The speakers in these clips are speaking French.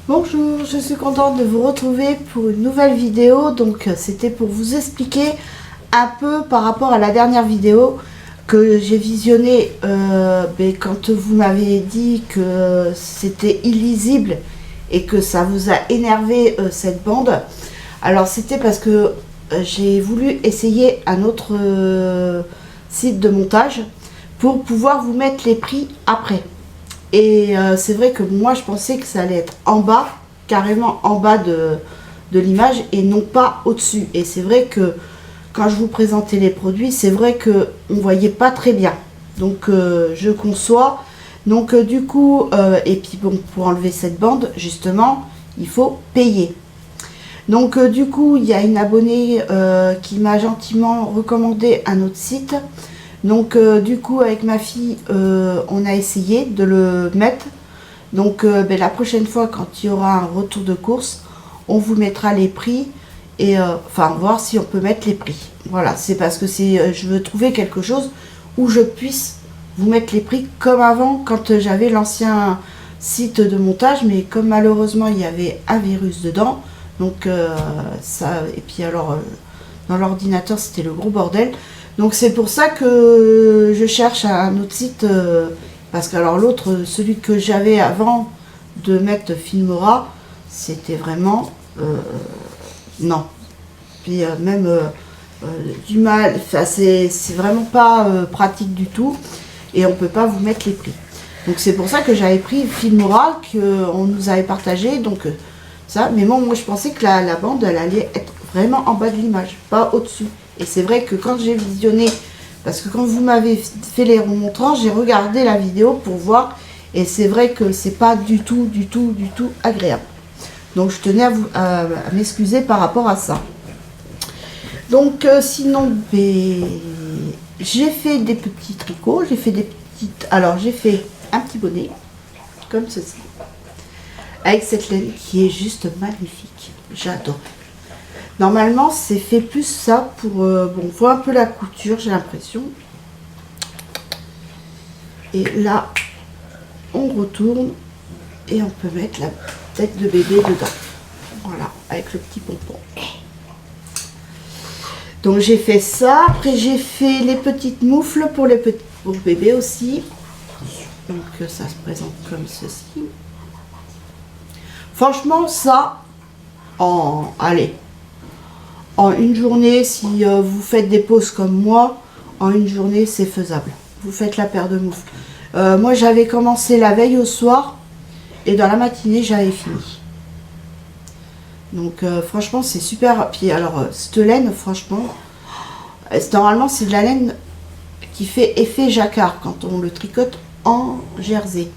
Bonjour, je suis contente de vous retrouver pour une nouvelle vidéo. Donc c'était pour vous expliquer un peu par rapport à la dernière vidéo que j'ai visionnée quand vous m'avez dit que c'était illisible et que ça vous a énervé cette bande. Alors c'était parce que j'ai voulu essayer un autre site de montage pour pouvoir vous mettre les prix après. Et c'est vrai que moi je pensais que ça allait être en bas, carrément en bas de l'image et non pas au-dessus. Et c'est vrai que quand je vous présentais les produits, c'est vrai qu'on ne voyait pas très bien. Donc je conçois. Donc du coup, et puis bon, pour enlever cette bande, justement, il faut payer. Donc du coup, il y a une abonnée qui m'a gentiment recommandé un autre site. Donc du coup avec ma fille on a essayé de le mettre. Donc la prochaine fois quand il y aura un retour de course, on vous mettra les prix et enfin voir si on peut mettre les prix. Voilà, c'est parce que je veux trouver quelque chose où je puisse vous mettre les prix comme avant quand j'avais l'ancien site de montage, mais comme malheureusement il y avait un virus dedans, donc ça, et puis alors dans l'ordinateur c'était le gros bordel. Donc c'est pour ça que je cherche un autre site, parce que alors l'autre, celui que j'avais avant de mettre Filmora, c'était vraiment non. Puis même du mal, enfin, c'est vraiment pas pratique du tout et on peut pas vous mettre les prix. Donc c'est pour ça que j'avais pris Filmora qu'on nous avait partagé, donc ça. Mais bon, moi je pensais que la bande elle allait être vraiment en bas de l'image, pas au-dessus. Et c'est vrai que quand j'ai visionné, parce que quand vous m'avez fait les remontrants, j'ai regardé la vidéo pour voir, et c'est vrai que c'est pas du tout agréable. Donc je tenais à m'excuser par rapport à ça. Donc sinon, j'ai fait des petits tricots, j'ai fait des petites... Alors j'ai fait un petit bonnet, comme ceci, avec cette laine qui est juste magnifique, j'adore. Normalement, c'est fait plus ça pour... bon, on voit un peu la couture, j'ai l'impression. Et là, on retourne et on peut mettre la tête de bébé dedans. Voilà, avec le petit pompon. Donc, j'ai fait ça. Après, j'ai fait les petites moufles pour bébé aussi. Donc, ça se présente comme ceci. Franchement, ça, allez... En une journée, si vous faites des pauses comme moi, en une journée, c'est faisable. Vous faites la paire de moufles. Moi, j'avais commencé la veille au soir et dans la matinée, j'avais fini. Donc, franchement, c'est super. Puis, alors, cette laine, franchement, normalement, c'est de la laine qui fait effet jacquard quand on le tricote en jersey.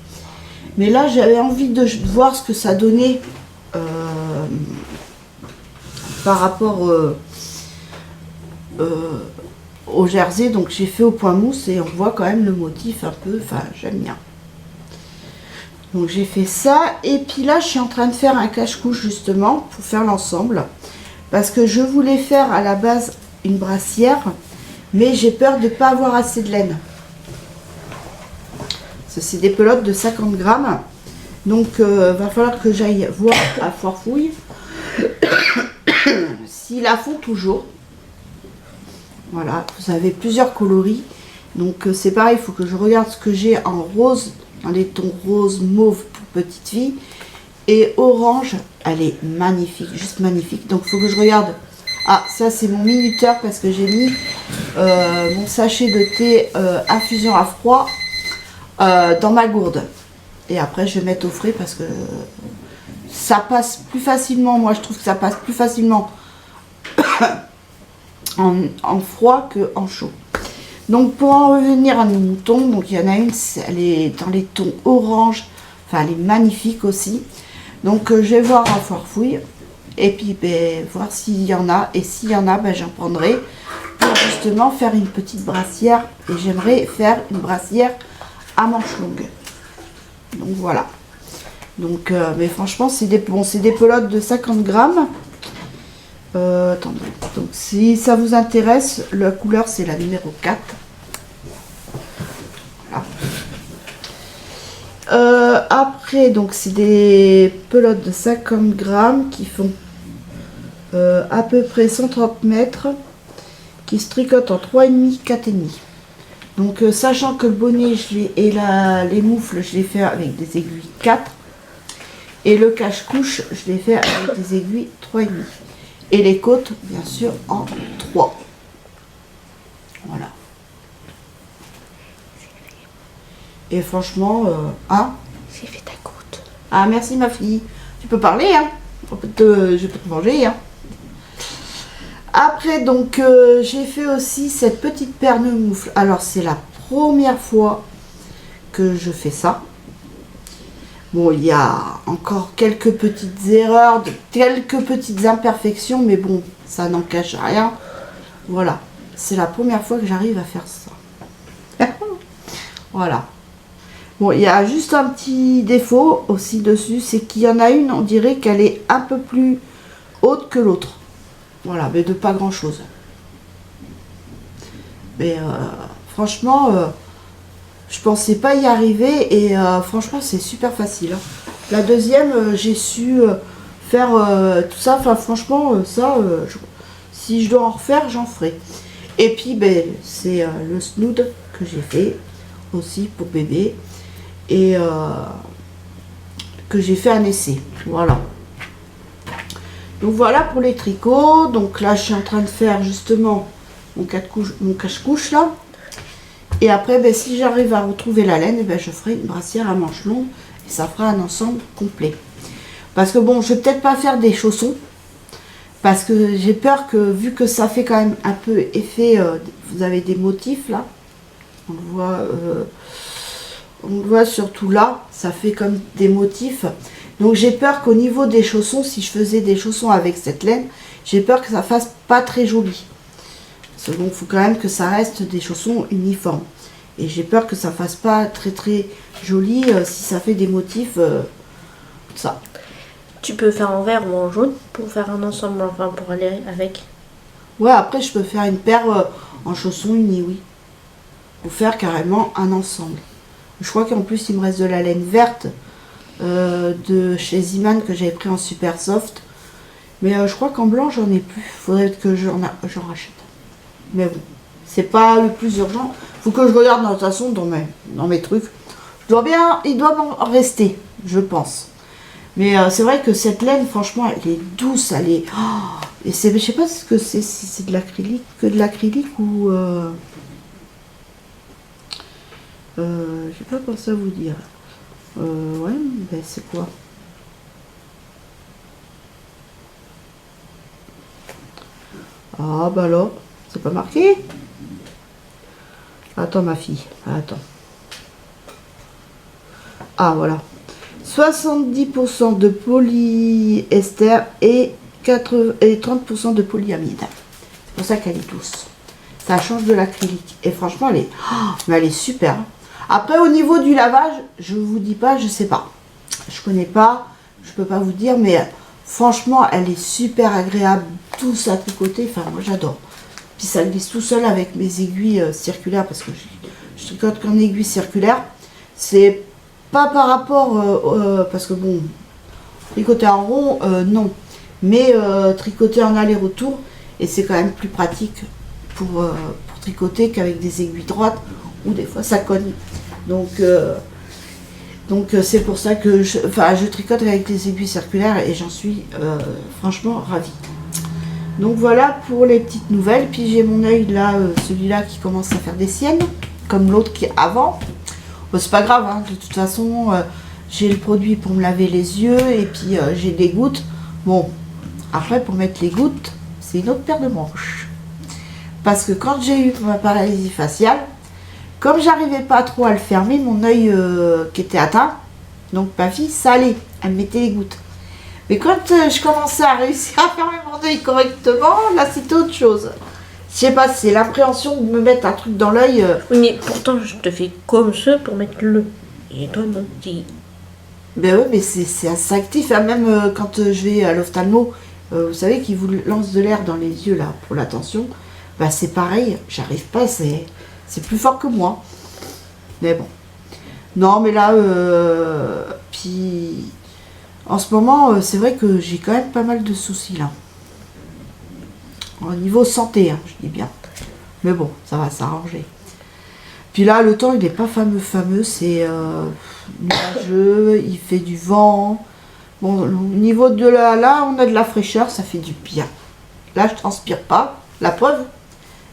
Mais là, j'avais envie de voir ce que ça donnait par rapport au jersey, donc j'ai fait au point mousse et on voit quand même le motif un peu, enfin j'aime bien. Donc j'ai fait ça et puis là je suis en train de faire un cache-couche justement pour faire l'ensemble parce que je voulais faire à la base une brassière mais j'ai peur de ne pas avoir assez de laine. C'est des pelotes de 50 grammes donc va falloir que j'aille voir à Foirefouille s'ils la font toujours. Voilà, vous avez plusieurs coloris. Donc c'est pareil, il faut que je regarde ce que j'ai en rose, dans les tons rose, mauve pour petite fille. Et orange, elle est magnifique, juste magnifique. Donc il faut que je regarde. Ah, ça c'est mon minuteur parce que j'ai mis mon sachet de thé infusion à froid dans ma gourde. Et après je vais mettre au frais parce que ça passe plus facilement. Moi je trouve que ça passe plus facilement en froid que en chaud. Donc pour en revenir à nos moutons, donc il y en a une, elle est dans les tons orange, enfin elle est magnifique aussi. Donc je vais voir à Foirefouille et puis voir s'il y en a, et s'il y en a, j'en prendrai pour justement faire une petite brassière, et j'aimerais faire une brassière à manches longues. Donc voilà. Donc mais franchement c'est des pelotes de 50 grammes. Attendez, donc si ça vous intéresse, la couleur c'est la numéro 4. Après, donc c'est des pelotes de 50 grammes qui font à peu près 130 mètres, qui se tricotent en 3,5, 4,5. Donc sachant que le bonnet et les moufles, je les fais avec des aiguilles 4. Et le cache-couche, je les fais avec des aiguilles 3,5. Et les côtes, bien sûr, en 3. Voilà. Et franchement, J'ai fait ta côte. Ah, merci ma fille. Tu peux parler, hein. Je peux te manger, hein. Après, donc, j'ai fait aussi cette petite paire de moufles. Alors, c'est la première fois que je fais ça. Bon, il y a encore quelques petites erreurs, quelques petites imperfections, mais bon, ça n'en cache rien. Voilà, c'est la première fois que j'arrive à faire ça. Voilà. Bon, il y a juste un petit défaut aussi dessus, c'est qu'il y en a une, on dirait qu'elle est un peu plus haute que l'autre. Voilà, mais de pas grand chose. Mais franchement, je pensais pas y arriver et franchement c'est super facile. Hein. La deuxième, j'ai su faire tout ça. Enfin franchement, si je dois en refaire, j'en ferai. Et puis ben, c'est le snood que j'ai fait aussi pour bébé et que j'ai fait un essai. Voilà. Donc voilà pour les tricots. Donc là je suis en train de faire justement mon cache-couche là. Et après ben, si j'arrive à retrouver la laine, ben, je ferai une brassière à manches longues et ça fera un ensemble complet. Parce que bon, je vais peut-être pas faire des chaussons. Parce que j'ai peur que, vu que ça fait quand même un peu effet, vous avez des motifs là. On le voit surtout là, ça fait comme des motifs. Donc j'ai peur qu'au niveau des chaussons, si je faisais des chaussons avec cette laine, j'ai peur que ça fasse pas très joli. Parce que bon, il faut quand même que ça reste des chaussons uniformes. Et j'ai peur que ça fasse pas très très joli si ça fait des motifs, ça. Tu peux faire en vert ou en jaune pour faire un ensemble, enfin pour aller avec. Ouais, après je peux faire une paire en chaussons unis, oui. Pour faire carrément un ensemble. Je crois qu'en plus il me reste de la laine verte de chez Ziman que j'avais pris en super soft. Mais je crois qu'en blanc j'en ai plus. Faudrait que j'en rachète. Mais bon, c'est pas le plus urgent. Faut que je regarde de toute façon dans mes trucs. Il doit m'en rester, je pense. Mais c'est vrai que cette laine, franchement, elle est douce, elle est... Oh, et c'est, je sais pas ce que c'est, si c'est de l'acrylique, que de l'acrylique ou... je sais pas comment ça vous dire. Ouais, ben c'est quoi? Ah bah alors, c'est pas marqué? Attends ma fille, attends. Ah voilà. 70% de polyester et 30% de polyamide. C'est pour ça qu'elle est douce. Ça change de l'acrylique. Et franchement, elle est, mais elle est super. Après, au niveau du lavage, je vous dis pas, je sais pas. Je connais pas, je peux pas vous dire, mais franchement, elle est super agréable, douce à tricoter. Enfin, moi, j'adore. Puis ça glisse tout seul avec mes aiguilles circulaires, parce que je tricote qu'en aiguilles circulaires. C'est pas par rapport, parce que bon, tricoter en rond, non. Mais tricoter en aller-retour, et c'est quand même plus pratique pour tricoter qu'avec des aiguilles droites, où des fois ça cogne. Donc c'est pour ça que je tricote avec des aiguilles circulaires et j'en suis franchement ravie. Donc voilà pour les petites nouvelles. Puis j'ai mon œil là, celui-là qui commence à faire des siennes, comme l'autre qui est avant. Bon, c'est pas grave, hein, de toute façon, j'ai le produit pour me laver les yeux et puis j'ai des gouttes. Bon, après pour mettre les gouttes, c'est une autre paire de manches. Parce que quand j'ai eu ma paralysie faciale, comme j'arrivais pas trop à le fermer, mon œil qui était atteint, donc ma fille, ça allait, elle me mettait les gouttes. Mais quand je commençais à réussir à fermer mon œil correctement, là c'était autre chose. Je sais pas, c'est l'appréhension de me mettre un truc dans l'œil. Oui, mais pourtant, je te fais comme ça pour mettre le. Et toi, non, dis. Ben ouais, mais c'est assez actif. Hein. Même quand je vais à l'ophtalmo, vous savez qu'il vous lance de l'air dans les yeux là pour la tension. Ben c'est pareil, j'arrive pas, c'est plus fort que moi. Mais bon. Non, mais là, puis en ce moment, c'est vrai que j'ai quand même pas mal de soucis là. Au niveau santé, hein, je dis bien. Mais bon, ça va s'arranger. Puis là, le temps, il n'est pas fameux, c'est nuageux, il fait du vent. Bon, au niveau de là, on a de la fraîcheur, ça fait du bien. Là, je transpire pas. La preuve,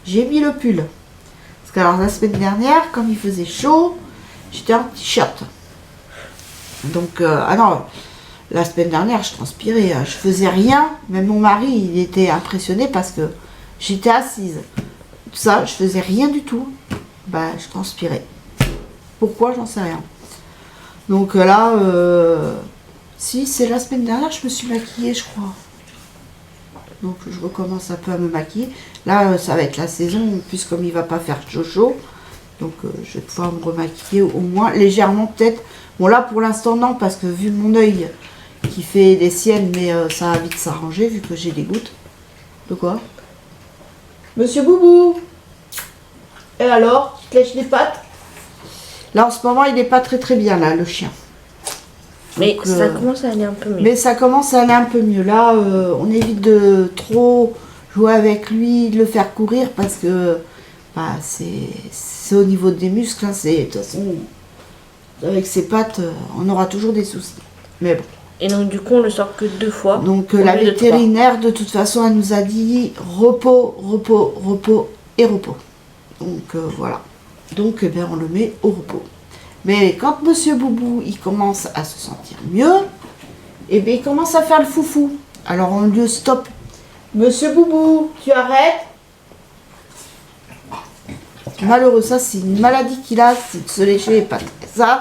j'ai mis le pull. Parce que alors, la semaine dernière, comme il faisait chaud, j'étais en t-shirt. Donc, ah non, la semaine dernière, je transpirais, je faisais rien. Même mon mari, il était impressionné parce que j'étais assise. Tout ça, je faisais rien du tout. Bah, je transpirais. Pourquoi, j'en sais rien. Donc là, si, c'est la semaine dernière, je me suis maquillée, je crois. Donc je recommence un peu à me maquiller. Là, ça va être la saison, en plus comme il va pas faire chaud. Donc je vais pouvoir me remaquiller au moins légèrement peut-être. Bon là pour l'instant non, parce que vu mon œil qui fait des siennes, mais ça va vite s'arranger vu que j'ai des gouttes. De quoi? Monsieur Boubou! Et alors, tu te lèches les pattes? Là en ce moment il n'est pas très bien là, le chien. Mais Donc, ça commence à aller un peu mieux. Mais ça commence à aller un peu mieux. Là, on évite de trop jouer avec lui, de le faire courir parce que bah, c'est au niveau des muscles. Hein, de toute façon, avec ses pattes, on aura toujours des soucis. Mais bon. Et donc du coup, on le sort que 2 fois. Donc la vétérinaire, de toute façon, elle nous a dit repos, repos, repos et repos. Donc voilà. Donc eh bien, on le met au repos. Mais quand Monsieur Boubou, il commence à se sentir mieux, et bien il commence à faire le foufou. Alors on lui dit stop. Monsieur Boubou, tu arrêtes. Malheureux, ça c'est une maladie qu'il a, c'est de se lécher les pattes. Ça,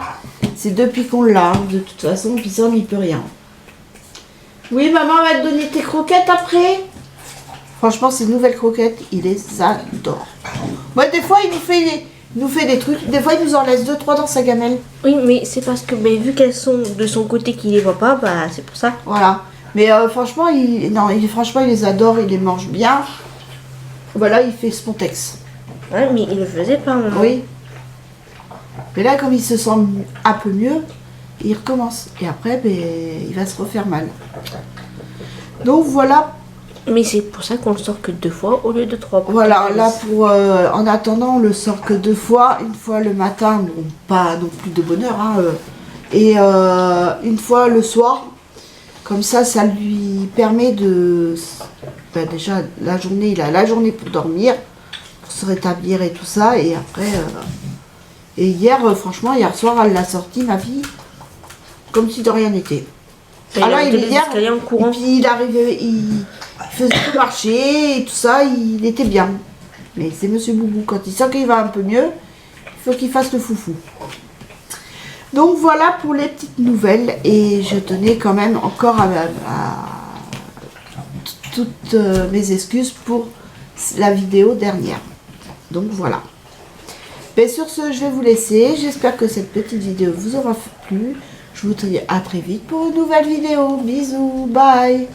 c'est depuis qu'on l'a, de toute façon, puis ça on n'y peut rien. Oui, maman va te donner tes croquettes après. Franchement, ces nouvelles croquettes, il les adore. Moi, des fois, il nous fait des trucs. Des fois, il nous en laisse 2-3 dans sa gamelle. Oui, mais c'est parce que vu qu'elles sont de son côté qu'il les voit pas, bah c'est pour ça. Voilà. Mais franchement, franchement, il les adore, il les mange bien. Voilà, il fait Spontex. Ouais, mais il le faisait pas, maman. Oui. Mais là, comme il se sent un peu mieux, il recommence. Et après, ben, il va se refaire mal. Donc voilà. Mais c'est pour ça qu'on le sort que 2 fois au lieu de 3. Voilà, là pour en attendant, on le sort que 2 fois, une fois le matin, bon, pas non plus de bonne heure, hein, et une fois le soir. Comme ça lui permet de, ben déjà la journée, il a la journée pour dormir, pour se rétablir et tout ça, et après, et hier, franchement, hier soir, elle l'a sorti, ma fille, comme si de rien n'était. Alors il est hier, en courant. Et puis il arrivait, il faisait tout marcher et tout ça, il était bien. Mais c'est Monsieur Boubou, quand il sent qu'il va un peu mieux, il faut qu'il fasse le foufou. Donc voilà pour les petites nouvelles, et je tenais quand même encore à toutes mes excuses pour la vidéo dernière. Donc voilà. Mais sur ce, je vais vous laisser. J'espère que cette petite vidéo vous aura plu. Je vous dis à très vite pour une nouvelle vidéo. Bisous, bye.